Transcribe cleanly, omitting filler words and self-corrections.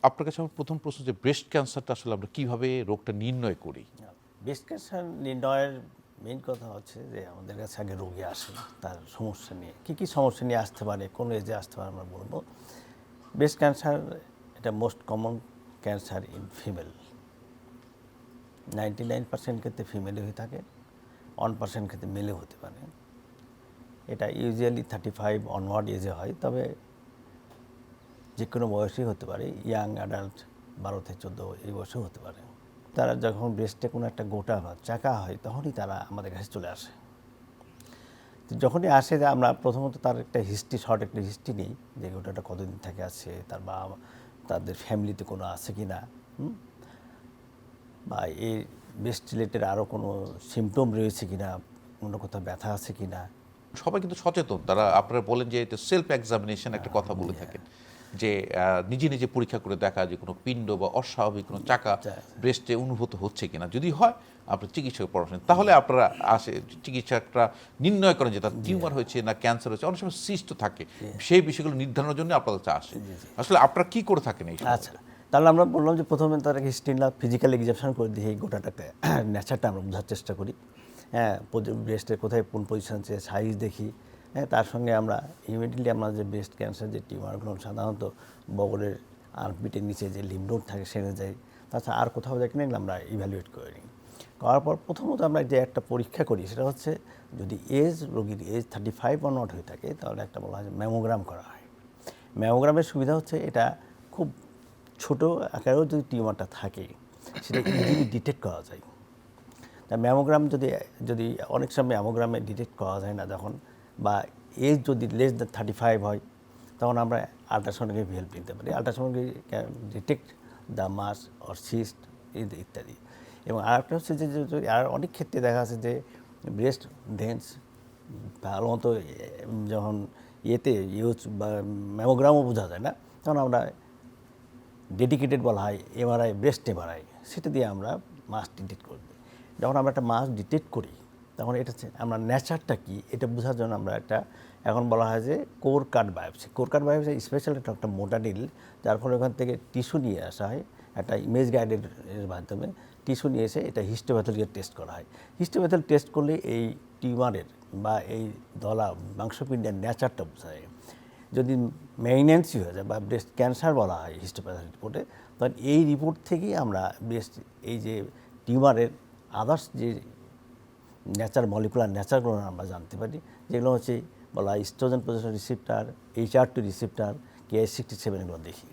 আপনার কাছে আমার প্রথম প্রশ্ন যে ব্রেস্ট ক্যান্সারটা আসলে আমরা কিভাবে রোগটা নির্ণয় করি? ব্রেস্ট ক্যান্সার নির্ণয়ের মেইন কথা হচ্ছে যে আমাদের কাছে আগে রোগী আসে তার সমস্যা নিয়ে কী সমস্যা নিয়ে আসতে পারে, কোন এজে আসতে পারে আমরা বলবো। ব্রেস্ট ক্যান্সার এটা most common cancer in female. 99% ক্ষেত্রে ফিমেলে হয়ে থাকে, 1% ক্ষেত্রে মেলে হতে পারে। এটা ইউজুয়ালি 35 অনওয়ার্ড এজে হয়, তবে যে কোনো বয়সেই হতে পারে। ইয়াং অ্যাডাল্ট 12 থেকে 14 এই বয়সেও হতে পারে। তারা যখন ব্রেস্টে কোনো একটা গোটা বা চাকা হয় তখনই তারা আমাদের কাছে চলে আসে। তো যখনই আসে যে আমরা প্রথমত তার একটা হিস্ট্রি, শর্ট একটা হিস্ট্রি নিই যে গোটাটা কতদিন থেকে আছে, তার বাবা তাদের ফ্যামিলিতে কোনো আছে কি না, বা এই ব্রেস্ট রিলেটেড আরও কোনো সিমটম রয়েছে কি না, অন্য কোথাও ব্যথা আছে কি না। সবাই কিন্তু সচেতন, তারা আপনারা বলেন যে এটা সেলফ এক্সামিনেশন একটা কথা বলে থাকেন যে নিজে নিজে পরীক্ষা করে দেখা যে কোনো পিণ্ড বা অস্বাভাবিক কোনো চাকা ব্রেস্টে অনুভূত হচ্ছে কিনা, যদি হয় আপনার চিকিৎসকের পরামর্শ নেন। তাহলে আপনারা আসে চিকিৎসকরা নির্ণয় করেন যে তার টিউমার হয়েছে না ক্যান্সার হয়েছে, অনেক সময় সিস্ট থাকে, সেই বিষয়গুলো নির্ধারণের জন্য আপনাদের কাছে আসে। আসলে আপনারা কি করে থাকেন এই সময়? আচ্ছা, তাহলে আমরা বললাম যে প্রথমে তার হিস্ট্রি নিলাম, ফিজিক্যাল এক্সামিনেশন করে দিয়ে এই গোটাটাকে নেচারটা আমরা বোঝার চেষ্টা করি। হ্যাঁ, ব্রেস্টের কোথায় কোন পজিশন আছে সাইজ দেখি। হ্যাঁ, তার সঙ্গে আমরা ইমিডিয়েটলি আমরা যে ব্রেস্ট ক্যান্সার যে টিউমারগুলো সাধারণত বগলের আর্মপিটের নিচে যে লিম্ফ নোড থাকে সেখানে যাই, তাছাড়া আর কোথাও যাই কিনা আমরা ইভ্যালুয়েট করে নিই। করার পর প্রথমত আমরা যে একটা পরীক্ষা করি সেটা হচ্ছে যদি রোগীর এজ 35 অনওয়ার্ড হয়ে থাকে তাহলে একটা বলা হয় ম্যামোগ্রাম করা হয়। ম্যামোগ্রামের সুবিধা হচ্ছে এটা খুব ছোটো আকারেও যদি টিউমারটা থাকে সেটা ইজিলি ডিটেক্ট করা যায়। তা ম্যামোগ্রাম যদি অনেক সময় ম্যামোগ্রামে ডিটেক্ট করা যায় না যখন, বা এজ যদি লেস দ্যান 35 হয়, তখন আমরা আল্ট্রাসাউন্ডকে হেল্প নিতে পারি। আল্ট্রাসাউন্ডকে detect the mass or cyst ইত্যাদি। এবং আরেকটা হচ্ছে যে আর অনেক ক্ষেত্রে দেখা আছে যে ব্রেস্ট ডেন্স ভালো মতো যখন ইউজ বা ম্যামোগ্রামও বোঝা যায় না, তখন আমরা ডেডিকেটেড বলা হয় এমআরআই, ব্রেস্ট এমআরআই, সেটা দিয়ে আমরা মাস ডিটেক্ট করে দিই। যখন আমরা একটা মাস ডিটেক্ট করি তখন এটা আমরা নেচারটা কী এটা বোঝার জন্য আমরা এখন বলা হয় যে কোর কাট বায়োপসি। কোর কাট বায়োপসি স্পেশাল একটা মোটাডিল, যার ফলে ওখান থেকে টিস্যু নিয়ে আসা হয় একটা ইমেজ গাইডের মাধ্যমে। টিস্যু নিয়ে এসে এটা হিস্টোপ্যাথোলজিক্যাল টেস্ট করা হয়। হিস্টোপ্যাথোলজি টেস্ট করলে এই টিউমারের বা এই দলা মাংসপিণ্ডের নেচারটা বোঝা যায়। যদি মেইনেন্সি হয়ে যায় বা ব্রেস্ট ক্যান্সার বলা হয় হিস্টোপ্যাথি রিপোর্টে, তখন এই রিপোর্ট থেকেই আমরা ব্রেস্ট এই যে টিউমারের আদার্স যে মলিকুলার নেচারগুলো আমরা জানতে পারি, যেগুলো হচ্ছে বলা হয় oestrogen progesterone receptor, HR2 receptor, Ki67 এগুলো দেখি।